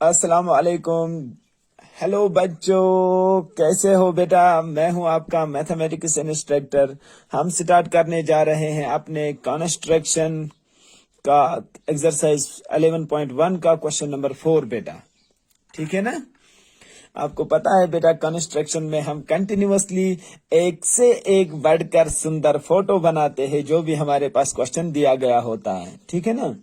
अस्सलाम वालेकुम। हेलो बच्चों, कैसे हो बेटा? मैं हूं आपका मैथमेटिक्स इंस्ट्रक्टर। हम स्टार्ट करने जा रहे हैं अपने कंस्ट्रक्शन का एक्सरसाइज 11.1 का क्वेश्चन नंबर 4 बेटा। ठीक है ना? आपको पता है बेटा, कंस्ट्रक्शन में हम कंटिन्यूअसली एक से एक बढ़कर सुंदर फोटो बनाते हैं जो भी हमारे पास क्वेश्चन दिया गया होता है। ठीक है ना?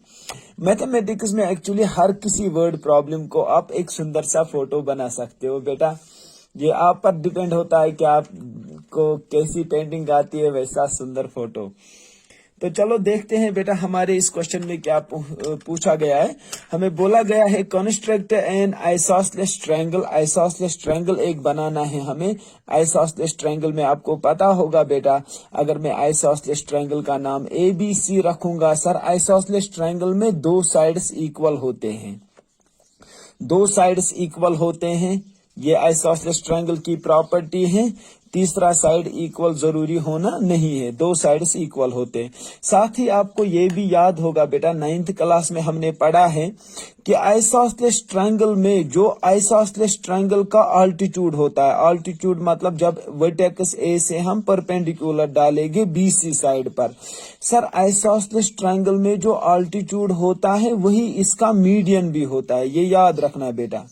मैथमेटिक्स में एक्चुअली हर किसी वर्ड प्रॉब्लम को आप एक सुंदर सा फोटो बना सकते हो बेटा। ये आप पर डिपेंड होता है कि आपको कैसी पेंटिंग आती है, वैसा सुंदर फोटो। तो चलो देखते हैं बेटा हमारे इस क्वेश्चन में क्या पूछा गया है। हमें बोला गया है construct an isosceles triangle. Isosceles triangle एक बनाना है हमें। आइसोसेलेस ट्रायंगल में आपको पता होगा बेटा, अगर मैं आइसोसेलेस ट्रायंगल का नाम ABC रखूंगा सर, आइसोसेलेस ट्रायंगल में दो साइड्स इक्वल होते हैं। दो साइड्स इक्वल होते हैं, ये आइसोसेलेस ट्रायंगल की प्रॉपर्टी है। तीसरा साइड इक्वल जरूरी होना नहीं है, दो साइड्स इक्वल होते हैं। साथ ही आपको ये भी याद होगा बेटा, 9th क्लास में हमने पढ़ा है कि आइसोसेलेस ट्रायंगल में जो आइसोसेलेस ट्रायंगल का अल्टीट्यूड होता है, अल्टीट्यूड मतलब जब वर्टेक्स ए से हम परपेंडिकुलर डालेंगे BC साइड पर, सर आइसोसेलेस ट्रायंगल में जो अल्टीट्यूड होता है वही इसका मीडियन भी होता है। ये याद रखना बेटा,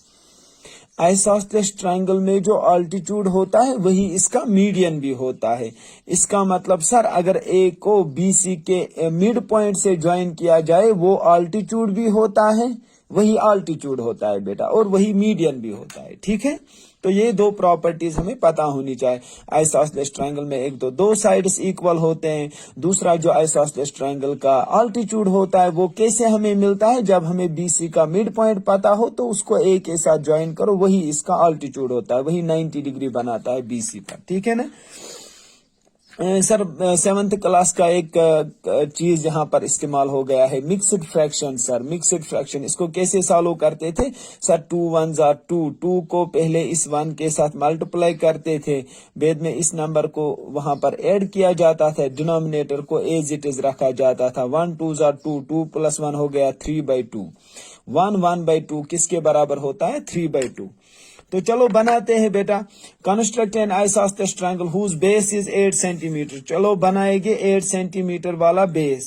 आइसोसेलेस ट्रायंगल में जो अल्टीट्यूड होता है वही इसका मीडियन भी होता है। इसका मतलब सर, अगर ए को BC के मिड पॉइंट से ज्वाइन किया जाए वो अल्टीट्यूड भी होता है, वही अल्टीट्यूड होता है बेटा, और वही मीडियन भी होता है। ठीक है? तो ये दो प्रॉपर्टीज हमें पता होनी चाहिए। आइसोसेलेस ट्रायंगल में एक तो दो साइड्स इक्वल होते हैं, दूसरा जो आइसोसेलेस ट्रायंगल का अल्टीट्यूड होता है वो कैसे हमें मिलता है, जब हमें BC का मिड पॉइंट पता हो तो उसको A के साथ ज्वाइन करो, वही इसका अल्टीट्यूड होता है, वही 90 डिग्री बनाता है BC पर। ठीक है ना सर? 7th क्लास का एक चीज यहाँ पर इस्तेमाल हो गया है, mixed fraction. Sir mixed fraction इसको कैसे सॉल्व करते थे सर? 2 1s are 2, 2 को पहले इस 1 के साथ मल्टीप्लाई करते थे, बाद में इस नंबर को वहां पर ऐड किया जाता था, डिनोमिनेटर को एज इट इज रखा जाता था। 1 2s are 2, 2 + 1 हो गया 3/2। 1 1/2 किसके बराबर होता है? 3/2। तो चलो बनाते हैं बेटा, construct an isosceles triangle whose base is 8 centimetre. चलो बनाएंगे 8 सेंटीमीटर वाला बेस।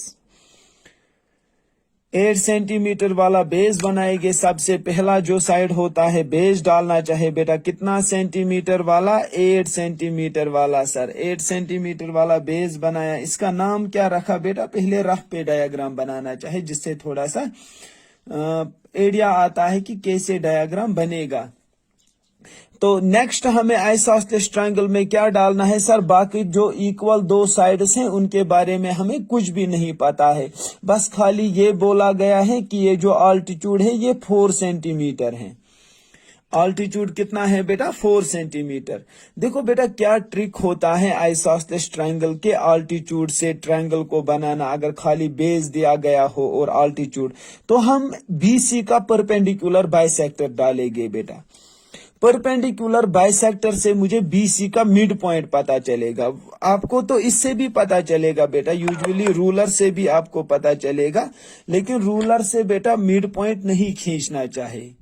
8 सेंटीमीटर वाला बेस बनाएंगे। सबसे पहला जो साइड होता है बेस डालना चाहे बेटा, कितना सेंटीमीटर वाला? 8 सेंटीमीटर वाला। सर 8 सेंटीमीटर वाला बेस बनाया, इसका नाम क्या रखा बेटा? पहले रफ पे डायग्राम बनाना चाहे, जिससे थोड़ा सा आइडिया आता है कि कैसे डायग्राम बनेगा। तो नेक्स्ट हमें आइसोसेलेस ट्रायंगल में क्या डालना है सर? बाकी जो इक्वल दो साइड्स हैं उनके बारे में हमें कुछ भी नहीं पता है, बस खाली ये बोला गया है कि ये जो अल्टीट्यूड है ये 4 सेंटीमीटर है। अल्टीट्यूड कितना है बेटा? 4 सेंटीमीटर। देखो बेटा क्या ट्रिक होता है आइसोसेलेस ट्रायंगल के अल्टीट्यूड से ट्रायंगल को बनाना। अगर खाली बेस दिया गया हो और अल्टीट्यूड, तो हम BC का परपेंडिकुलर बाइसेक्टर डालेंगे बेटा। परपेंडिकुलर बाइसेक्टर से मुझे BC का मिड पॉइंट पता चलेगा। आपको तो इससे भी पता चलेगा बेटा, यूजुअली रूलर से भी आपको पता चलेगा, लेकिन रूलर से बेटा मिड पॉइंट नहीं खींचना चाहिए।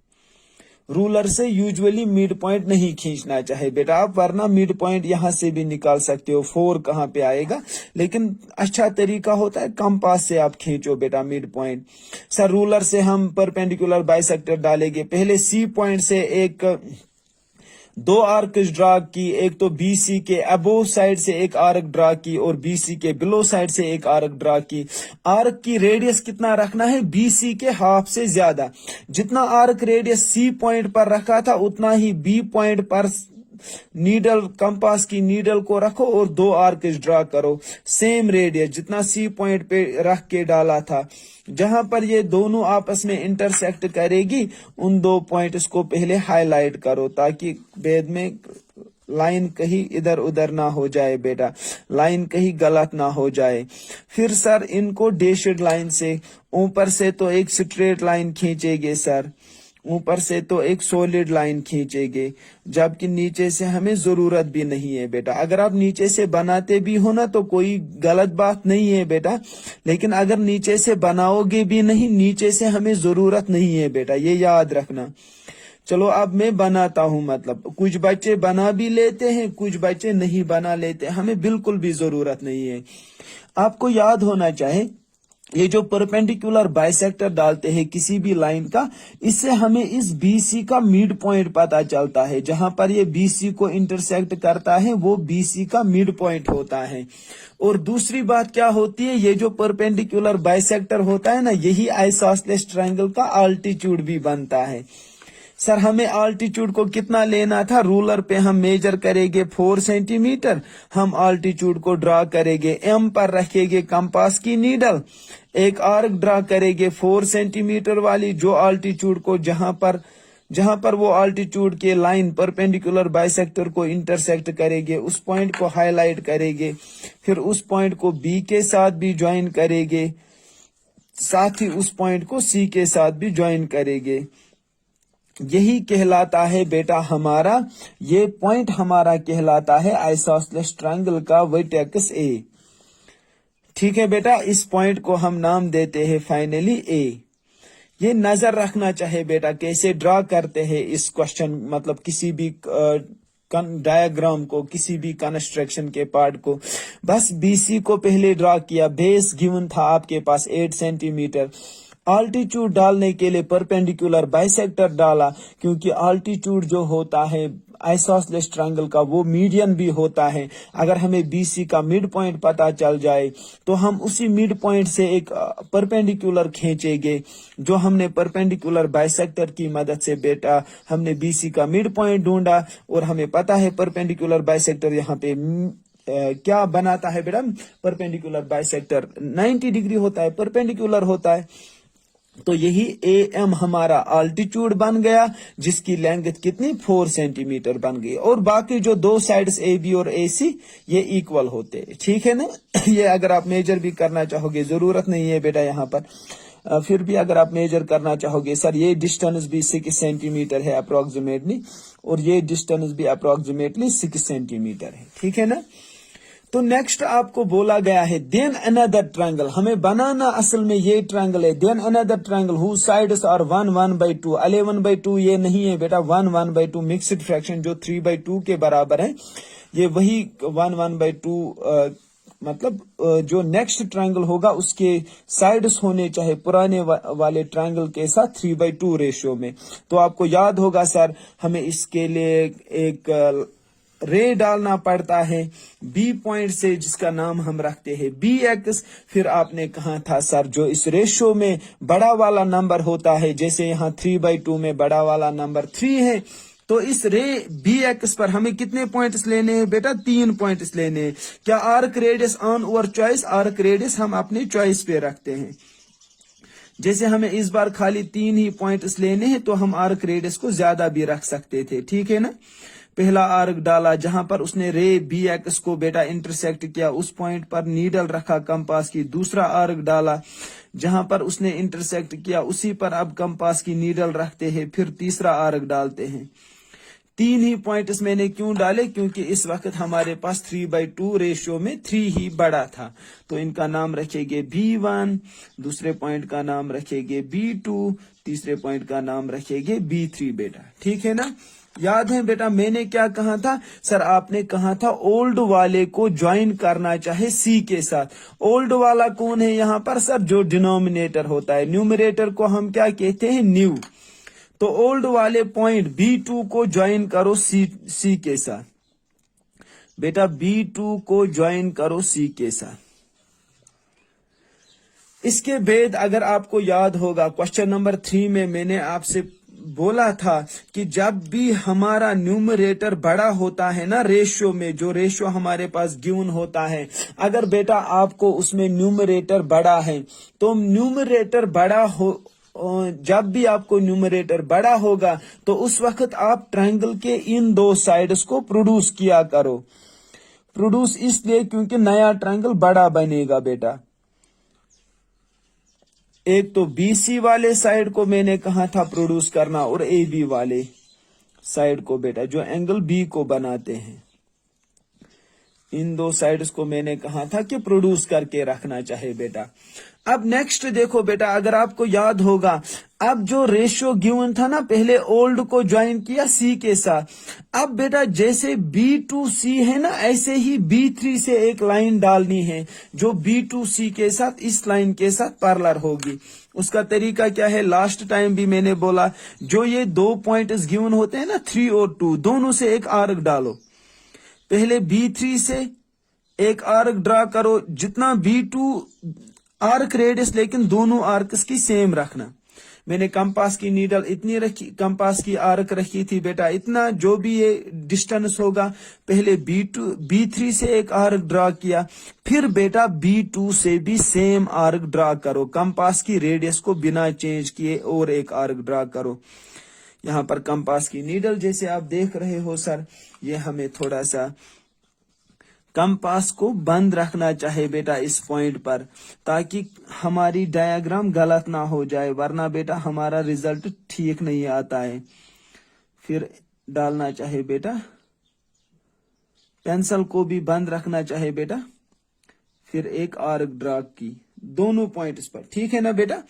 रूलर से यूजुअली मिड पॉइंट नहीं खींचना चाहिए बेटा आप, वरना मिड पॉइंट यहां से भी निकाल सकते हो। 4 कहां पे आएगा, लेकिन अच्छा तरीका होता है कंपास से आप खींचो बेटा मिड पॉइंट। सर रूलर से हम परपेंडिकुलर बाइसेक्टर डालेंगे। पहले C पॉइंट से एक दो आर्क ड्रा की, एक तो BC के अबोव साइड से एक आर्क ड्रा की और BC के बिलो साइड से एक आर्क ड्रा की। आर्क की रेडियस कितना रखना है? BC के हाफ से ज्यादा। जितना आर्क रेडियस C पॉइंट पर रखा था उतना ही B पॉइंट पर नीडल, कंपास की नीडल को रखो और दो आर्क ड्रा करो, सेम रेडियस जितना C पॉइंट पे रख के डाला था। जहां पर ये दोनों आपस में इंटरसेक्ट करेगी, उन दो पॉइंट्स को पहले हाईलाइट करो, ताकि बाद में लाइन कहीं इधर उधर ना हो जाए बेटा, लाइन कहीं गलत ना हो जाए। फिर सर इनको डैशड लाइन से, ऊपर से तो एक स्ट्रेट लाइन खींचेंगे सर, ऊपर से तो एक सॉलिड लाइन खींचेंगे, जबकि नीचे से हमें जरूरत भी नहीं है बेटा। अगर आप नीचे से बनाते भी हो ना तो कोई गलत बात नहीं है बेटा, लेकिन अगर नीचे से बनाओगे भी नहीं, नीचे से हमें जरूरत नहीं है बेटा, ये याद रखना। चलो अब मैं बनाता हूं, मतलब कुछ बच्चे बना भी लेते हैं, कुछ बच्चे नहीं बना लेते, हमें बिल्कुल भी जरूरत नहीं है। आपको याद होना चाहिए ये जो परपेंडिकुलर बाइसेक्टर डालते हैं किसी भी लाइन का, इससे हमें इस BC का मिड पॉइंट पता चलता है। जहां पर ये BC को इंटरसेक्ट करता है वो BC का मिड पॉइंट होता है। और दूसरी बात क्या होती है, ये जो परपेंडिकुलर बाइसेक्टर होता है ना, यही आइसोसेलेस ट्रायंगल का अल्टीट्यूड भी बनता है। सर हमें अल्टीट्यूड को कितना लेना था, रूलर पे हम मेजर करेंगे 4 सेंटीमीटर, हम अल्टीट्यूड को ड्रा करेंगे, M पर रखेंगे कंपास की नीडल, एक आर्क ड्रा करेंगे 4 सेंटीमीटर वाली, जो अल्टीट्यूड को जहां पर वो अल्टीट्यूड के लाइन परपेंडिकुलर बाइसेक्टर को इंटरसेक्ट करेंगे, उस पॉइंट को हाईलाइट करेंगे, फिर उस पॉइंट को B के साथ भी ज्वाइन करेंगे, साथ ही उस पॉइंट को C के साथ भी ज्वाइन करेंगे। यही कहलाता है बेटा हमारा, ये पॉइंट हमारा कहलाता है आइसोसेलेस ट्रायंगल का वर्टेक्स A। ठीक है बेटा, इस पॉइंट को हम नाम देते हैं फाइनली A। ये नजर रखना चाहिए बेटा कैसे ड्रा करते हैं इस क्वेश्चन, मतलब किसी भी डायग्राम को, किसी भी कंस्ट्रक्शन के पार्ट को। बस BC को पहले ड्रा किया, बेस गिवन था आपके पास 8 सेंटीमीटर, अल्टीट्यूड डालने के लिए परपेंडिकुलर बाइसेक्टर डाला, क्योंकि अल्टीट्यूड जो होता है आइसोसेलेस ट्रायंगल का वो मीडियन भी होता है। अगर हमें BC का मिड पॉइंट पता चल जाए तो हम उसी मिड पॉइंट से एक परपेंडिकुलर खींचेंगे, जो हमने परपेंडिकुलर बाइसेक्टर की मदद से बेटा हमने BC का मिड पॉइंट ढूंढा, और हमें पता है परपेंडिकुलर बाइसेक्टर यहाँ पे क्या बनाता है बेटा, परपेंडिकुलर बाइसेक्टर 90 डिग्री होता है, परपेंडिकुलर होता है। तो यही AM हमारा अल्टीट्यूड बन गया, जिसकी लेंथ कितनी 4 सेंटीमीटर बन गई, और बाकी जो दो साइड्स AB और AC ये इक्वल होते, ठीक है ना। ये अगर आप मेजर भी करना चाहोगे, जरूरत नहीं है बेटा यहाँ पर, फिर भी अगर आप मेजर करना चाहोगे, सर ये डिस्टेंस भी 6 सेंटीमीटर है अप्रोक्सीमेटली, और ये डिस्टेंस भी अप्रोक्सीमेटली 6 सेंटीमीटर है, ठीक है ना। तो नेक्स्ट आपको बोला गया है देन अनदर ट्रायंगल, हमें बनाना असल में ये ट्रायंगल है, then another triangle who sides are 1/2, 11/2 ये नहीं है बेटा, 1/2 मिक्स्ड फ्रैक्शन जो 3/2 के बराबर है, ये वही 1/2 मतलब जो नेक्स्ट ट्रायंगल होगा उसके साइड्स होने चाहे पुराने वाले ट्रायंगल के साथ 3/2 रेशियो में। तो आपको याद होगा सर हमें इसके लिए एक रे डालना पड़ता है B पॉइंट से, जिसका नाम हम रखते हैं BX। फिर आपने कहा था सर जो इस रेशियो में बड़ा वाला नंबर होता है, जैसे यहाँ 3/2 में बड़ा वाला नंबर 3 है, तो इस रे BX पर हमें कितने पॉइंट्स लेने हैं बेटा, 3 पॉइंट्स लेने हैं। क्या आर्क रेडियस ऑन और चॉइस, आर्क रेडियस हम अपने चॉइस पे रखते हैं। जैसे हमें इस बार खाली 3 ही पॉइंट्स लेने हैं तो हम आर्क रेडियस को ज्यादा भी रख सकते थे, ठीक है ना। पहला आर्क डाला, जहां पर उसने रे BX को बेटा इंटरसेक्ट किया, उस पॉइंट पर नीडल रखा कंपास की। दूसरा आर्क डाला, जहां पर उसने इंटरसेक्ट किया, उसी पर अब कंपास की नीडल रखते हैं। फिर तीसरा आर्क डालते हैं। 3 ही पॉइंट्स मैंने क्यों डाले, क्योंकि इस वक्त हमारे पास 3/2 रेशियो में 3 ही बड़ा था, तो इनका नाम रखेंगे B1, दूसरे पॉइंट का नाम रखेंगे B2, तीसरे पॉइंट का नाम रखेंगे B3 बेटा, ठीक है ना। याद है बेटा मैंने क्या कहा था, सर आपने कहा था ओल्ड वाले को ज्वाइन करना चाहे C के साथ। ओल्ड वाला कौन है यहाँ पर, सर जो डिनोमिनेटर होता है, न्यूमरेटर को हम क्या कहते हैं, न्यू। तो ओल्ड वाले पॉइंट B2 को ज्वाइन करो C के साथ बेटा, B2 को ज्वाइन करो C के साथ। इसके बाद अगर आपको याद होगा क्वेश्चन नंबर 3 में मैंने आपसे बोला था कि जब भी हमारा न्यूमरेटर बड़ा होता है ना रेशियो में, जो रेशियो हमारे पास गिवन होता है, अगर बेटा आपको उसमें न्यूमरेटर बड़ा है तो न्यूमरेटर बड़ा हो, जब भी आपको न्यूमरेटर बड़ा होगा तो उस वक्त आप ट्रायंगल के इन दो साइड्स को प्रोड्यूस किया करो। प्रोड्यूस इसलिए क्योंकि नया ट्रायंगल बड़ा बनेगा बेटा। एक तो BC वाले साइड को मैंने कहा था प्रोड्यूस करना और AB वाले साइड को बेटा जो एंगल B को बनाते हैं, इन दो साइड्स को मैंने कहा था कि प्रोड्यूस करके रखना चाहिए बेटा। अब नेक्स्ट देखो बेटा, अगर आपको याद होगा, अब जो रेशियो गिवन था ना, पहले ओल्ड को ज्वाइन किया C के साथ। अब बेटा जैसे B to C है ना, ऐसे ही B3 से एक लाइन डालनी है जो B to C के साथ इस लाइन के साथ पैरेलल होगी। उसका तरीका क्या है, लास्ट टाइम भी मैंने बोला, जो ये दो पॉइंट्स गिवन होते हैं ना 3 और 2, दोनों से एक आर्क डालो। पहले B3 से एक आर्क ड्रा करो, जितना B2 आर्क रेडियस, लेकिन दोनों आर्क्स की सेम रखना। मैंने कंपास की नीडल इतनी रखी, कंपास की आर्क रखी थी बेटा इतना, जो भी ये डिस्टेंस होगा, पहले B3 से एक आर्क ड्रा किया, फिर बेटा B2 से भी सेम आर्क ड्रा करो, कंपास की रेडियस को बिना चेंज किए और एक आर्क ड्रा करो। यहाँ पर कंपास की नीडल जैसे आप देख रहे हो सर, ये हमें थोड़ा सा कंपास को बंद रखना चाहिए बेटा इस पॉइंट पर, ताकि हमारी डायग्राम गलत ना हो जाए, वरना बेटा हमारा रिजल्ट ठीक नहीं आता है। फिर डालना चाहिए बेटा, पेंसिल को भी बंद रखना चाहिए बेटा, फिर एक आर्क ड्रा की दोनों पॉइंट्स पर, ठीक है ना बेटा।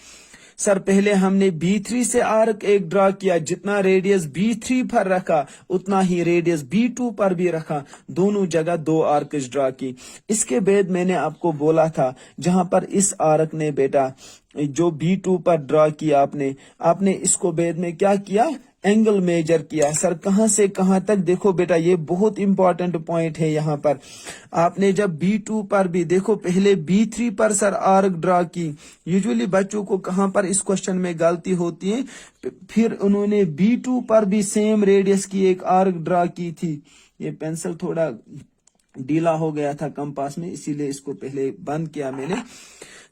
सर पहले हमने B3 से आर्क एक ड्रा किया, जितना रेडियस B3 पर रखा उतना ही रेडियस B2 पर भी रखा, दोनों जगह दो आर्क्स ड्रा की। इसके बाद मैंने आपको बोला था, जहां पर इस आर्क ने बेटा जो B2 पर ड्रा किया आपने इसको बाद में क्या किया, एंगल मेजर किया। सर कहां से कहां तक, देखो बेटा ये बहुत इंपॉर्टेंट पॉइंट है। यहाँ पर आपने जब B2 पर भी देखो, पहले B3 पर सर आर्क ड्रा की। यूजुअली बच्चों को कहां पर इस क्वेश्चन में गलती होती है, फिर उन्होंने B2 पर भी सेम रेडियस की एक आर्क ड्रा की थी। ये पेंसिल थोड़ा ढीला हो गया था कंपास में, इसीलिए इसको पहले बंद किया मैंने।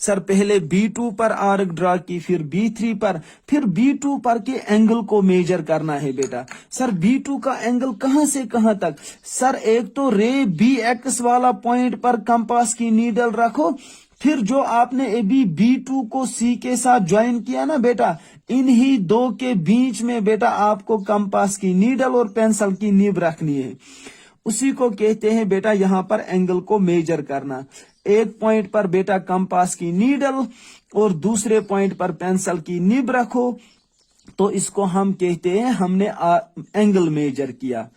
सर पहले B2 पर आर्क ड्रा की, फिर B3 पर, फिर B2 पर के एंगल को मेजर करना है बेटा। सर B2 का एंगल कहां से कहां तक, सर एक तो रे BX वाला पॉइंट पर कंपास की नीडल रखो, फिर जो आपने अभी B2 को C के साथ ज्वाइन किया ना बेटा, इन्हीं दो के बीच में बेटा आपको कंपास की नीडल और पेंसिल की नीब रखनी है। उसी को कहते हैं बेटा यहाँ पर एंगल को मेजर करना। एक पॉइंट पर बेटा कंपास की नीडल और दूसरे पॉइंट पर पेंसिल की निब रखो, तो इसको हम कहते हैं हमने एंगल मेजर किया।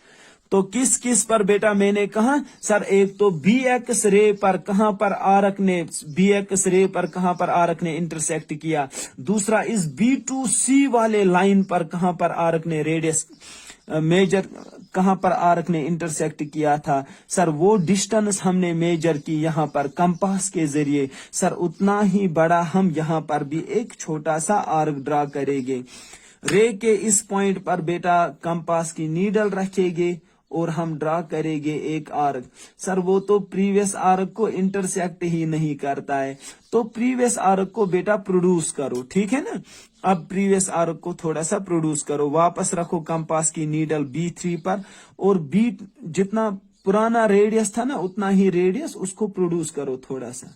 तो किस किस पर बेटा मैंने कहा, सर एक तो BX रे पर कहां पर आर्क ने, BX रे पर कहां पर आर्क ने इंटरसेक्ट किया, दूसरा इस B2C वाले लाइन पर कहां पर आर्क ने रेडियस मेजर, कहां पर आर्क ने इंटरसेक्ट किया था। सर वो डिस्टेंस हमने मेजर की यहाँ पर कंपास के जरिए। सर उतना ही बड़ा हम यहाँ पर भी एक छोटा सा आर्क ड्रा करेंगे। रे के इस पॉइंट पर बेटा कंपास की नीडल रखेंगे और हम ड्रा करेंगे एक आर्क। सर वो तो प्रीवियस आर्क को इंटरसेक्ट ही नहीं करता है, तो प्रीवियस आर्क को बेटा प्रोड्यूस करो, ठीक है ना। अब प्रीवियस आर्क को थोड़ा सा प्रोड्यूस करो, वापस रखो कंपास की नीडल B3 पर, और B जितना पुराना रेडियस था ना उतना ही रेडियस उसको प्रोड्यूस करो थोड़ा सा।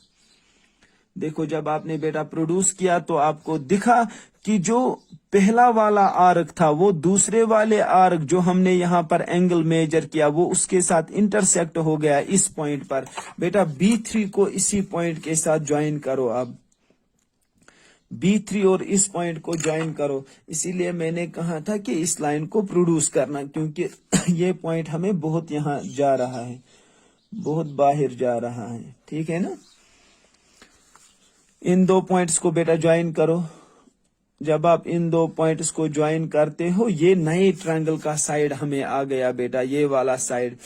देखो जब आपने बेटा प्रोड्यूस किया तो आपको दिखा कि जो पहला वाला आर्क था वो दूसरे वाले आर्क जो हमने यहाँ पर एंगल मेजर किया वो उसके साथ इंटरसेक्ट हो गया इस पॉइंट पर। बेटा B3 को इसी पॉइंट के साथ ज्वाइन करो। अब B3 और इस पॉइंट को ज्वाइन करो। इसीलिए मैंने कहा था कि इस लाइन को प्रोड्यूस करना, क्योंकि ये पॉइंट हमें बहुत यहाँ जा रहा है, बहुत बाहर जा रहा है, ठीक है ना। इन दो पॉइंट्स को बेटा ज्वाइन करो। जब आप इन दो पॉइंट्स को ज्वाइन करते हो, ये नए ट्रायंगल का साइड हमें आ गया बेटा, ये वाला साइड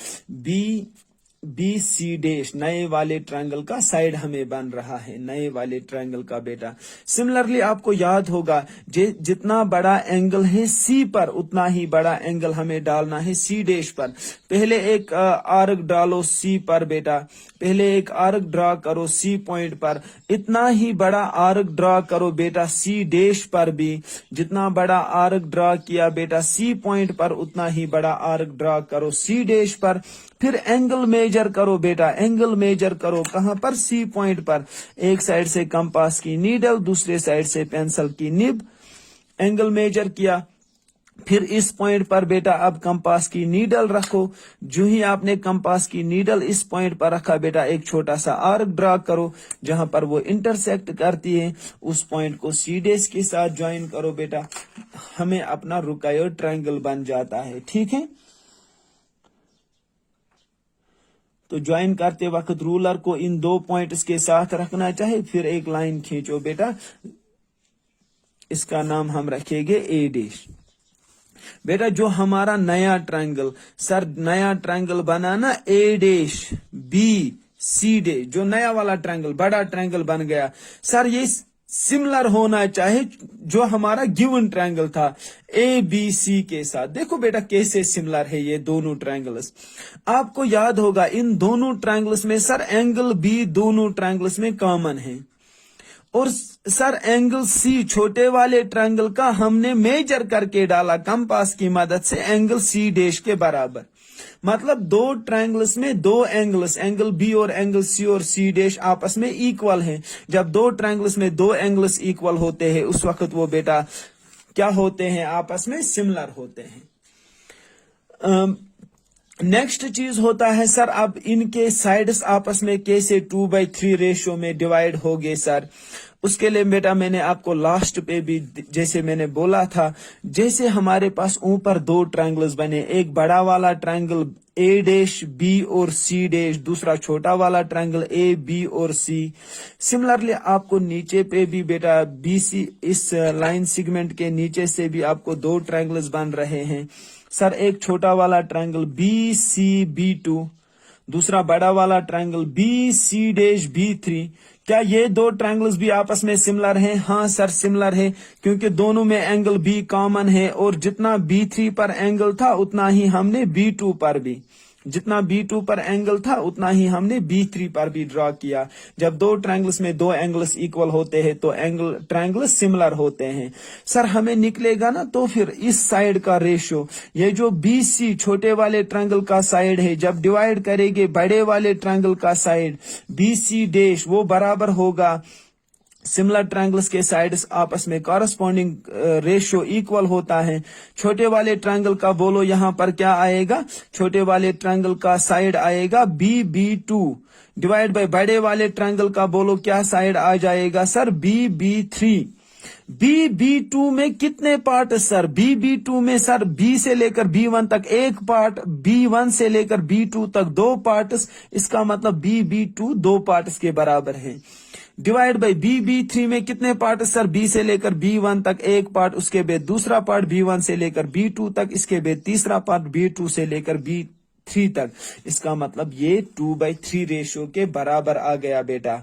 BC डैश, नए वाले ट्रायंगल का साइड हमें बन रहा है, नए वाले ट्रायंगल का बेटा। सिमिलरली आपको याद होगा जितना बड़ा एंगल है C पर उतना ही बड़ा एंगल हमें डालना है C डैश पर। पहले एक आर्क डालो C पर बेटा, पहले एक आर्क ड्रा करो C पॉइंट पर, इतना ही बड़ा आर्क ड्रा करो बेटा C डैश पर भी। जितना बड़ा आर्क ड्रा किया बेटा C पॉइंट पर उतना ही बड़ा आर्क ड्रा करो C डैश पर। फिर एंगल मेजर करो बेटा, एंगल मेजर करो कहां पर, सी पॉइंट पर। एक साइड से कंपास की नीडल, दूसरे साइड से पेंसिल की निब, एंगल मेजर किया। फिर इस पॉइंट पर बेटा अब कंपास की नीडल रखो। जो ही आपने कंपास की नीडल इस पॉइंट पर रखा बेटा, एक छोटा सा आर्क ड्रा करो जहां पर वो इंटरसेक्ट करती है। उस पॉइंट को सी डैश के साथ ज्वाइन करो बेटा, हमें अपना रुकायोड ट्रायंगल बन जाता है। ठीक है, तो ज्वाइन करते वक्त रूलर को इन दो पॉइंट्स के साथ रखना चाहिए। फिर एक लाइन खींचो बेटा, इसका नाम हम रखेंगे ए डैश। बेटा जो हमारा नया ट्रायंगल, सर नया ट्रायंगल बना ना, ए डैश बी सी डैश, जो नया वाला ट्रायंगल बड़ा ट्रायंगल बन गया, सर ये सिमिलर होना चाहिए जो हमारा गिवन ट्रायंगल था ए बी सी के साथ। देखो बेटा कैसे सिमिलर है ये दोनों ट्रायंगल्स। आपको याद होगा इन दोनों ट्रायंगल्स में सर एंगल बी दोनों ट्रायंगल्स में कॉमन है, और सर एंगल सी छोटे वाले ट्रायंगल का हमने मेजर करके डाला कंपास की मदद से एंगल सी डैश के बराबर। मतलब दो ट्रायंगल्स में दो एंगल्स, एंगल बी और एंगल सी और सी डैश आपस में इक्वल हैं। जब दो ट्रायंगल्स में दो एंगल्स इक्वल होते हैं उस वक्त वो बेटा क्या होते हैं, आपस में सिमिलर होते हैं। नेक्स्ट चीज होता है सर अब इनके साइड्स आपस में कैसे 2/3 रेशियो में डिवाइड हो गए सर। उसके लिए बेटा मैंने आपको लास्ट पे भी जैसे मैंने बोला था, जैसे हमारे पास ऊपर दो ट्रायंगल्स बने, एक बड़ा वाला ट्रायंगल ए डैश बी और सी डैश, दूसरा छोटा वाला ट्रायंगल ए बी और सी। सिमिलरली आपको नीचे पे भी बेटा बी सी, इस लाइन सेगमेंट के नीचे से भी आपको दो ट्रायंगल्स बन रहे हैं सर। एक छोटा वाला ट्रायंगल बी सी बी 2, दूसरा बड़ा वाला triangle B C dash B 3। क्या ये दो ट्रायंगल्स भी आपस में सिमिलर हैं? हाँ सर सिमिलर है, क्योंकि दोनों में एंगल बी कॉमन है, और जितना B3 पर एंगल था उतना ही हमने B2 पर भी, जितना B2 पर एंगल था उतना ही हमने B3 पर भी ड्रॉ किया। जब दो ट्रायंगल्स में दो एंगल्स इक्वल होते हैं तो एंगल ट्रायंगल्स सिमिलर होते हैं सर। हमें निकलेगा ना तो फिर इस साइड का रेशियो, ये जो BC छोटे वाले ट्रायंगल का साइड है, जब डिवाइड करेंगे बड़े वाले ट्रायंगल का साइड BC डैश, वो बराबर होगा सिमिलर ट्रायंगल्स के साइड्स आपस में कॉरस्पॉन्डिंग रेशियो इक्वल होता है। छोटे वाले ट्रायंगल का बोलो यहाँ पर क्या आएगा, छोटे वाले ट्रायंगल का साइड आएगा BB2 डिवाइड बाय बड़े वाले ट्रायंगल का बोलो क्या साइड आ जाएगा सर, BB3। BB2 में कितने पार्ट सर, BB2 में सर B से लेकर B1 तक एक पार्ट, B1 से लेकर B2 तक दो पार्ट्स, इसका मतलब BB2 दो पार्ट्स के बराबर है। डिवाइड बाय BB3 में कितने पार्ट सर, B से लेकर B1 तक एक पार्ट, उसके बाद दूसरा पार्ट B1 से लेकर B2 तक, इसके बाद तीसरा पार्ट B2 से लेकर B3 तक। इसका मतलब ये 2/3 रेशियो के बराबर आ गया बेटा।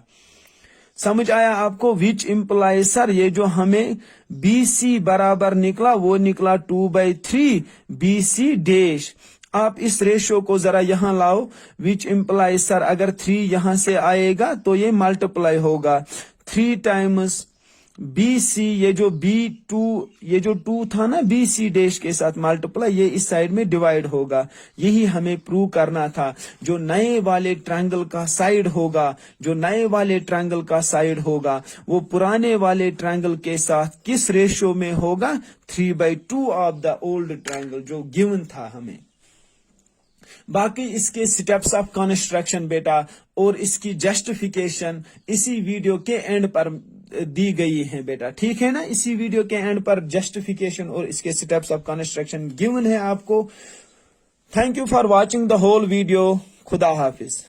समझ आया आपको? विच इम्प्लाइज सर ये जो हमें BC बराबर निकला वो निकला 2/3 BC डैश। आप इस रेशियो को जरा यहां लाओ, विच इम्प्लाइज सर अगर 3 यहां से आएगा तो ये मल्टीप्लाई होगा 3 टाइम्स BC, ये जो B2, ये जो 2 था ना BC डैश के साथ मल्टीप्लाई, ये इस साइड में डिवाइड होगा। यही हमें प्रूव करना था। जो नए वाले ट्रायंगल का साइड होगा, जो नए वाले ट्रायंगल का साइड होगा वो पुराने वाले ट्रायंगल के साथ किस रेशियो में होगा, 3/2 ऑफ द ओल्ड ट्रायंगल जो गिवन था हमें। बाकी इसके स्टेप्स ऑफ कंस्ट्रक्शन बेटा और इसकी जस्टिफिकेशन इसी वीडियो के एंड पर दी गई है बेटा, ठीक है ना। इसी वीडियो के एंड पर जस्टिफिकेशन और इसके स्टेप्स ऑफ कंस्ट्रक्शन गिवन है आपको। Thank you for watching the whole video. खुदा हाफिज।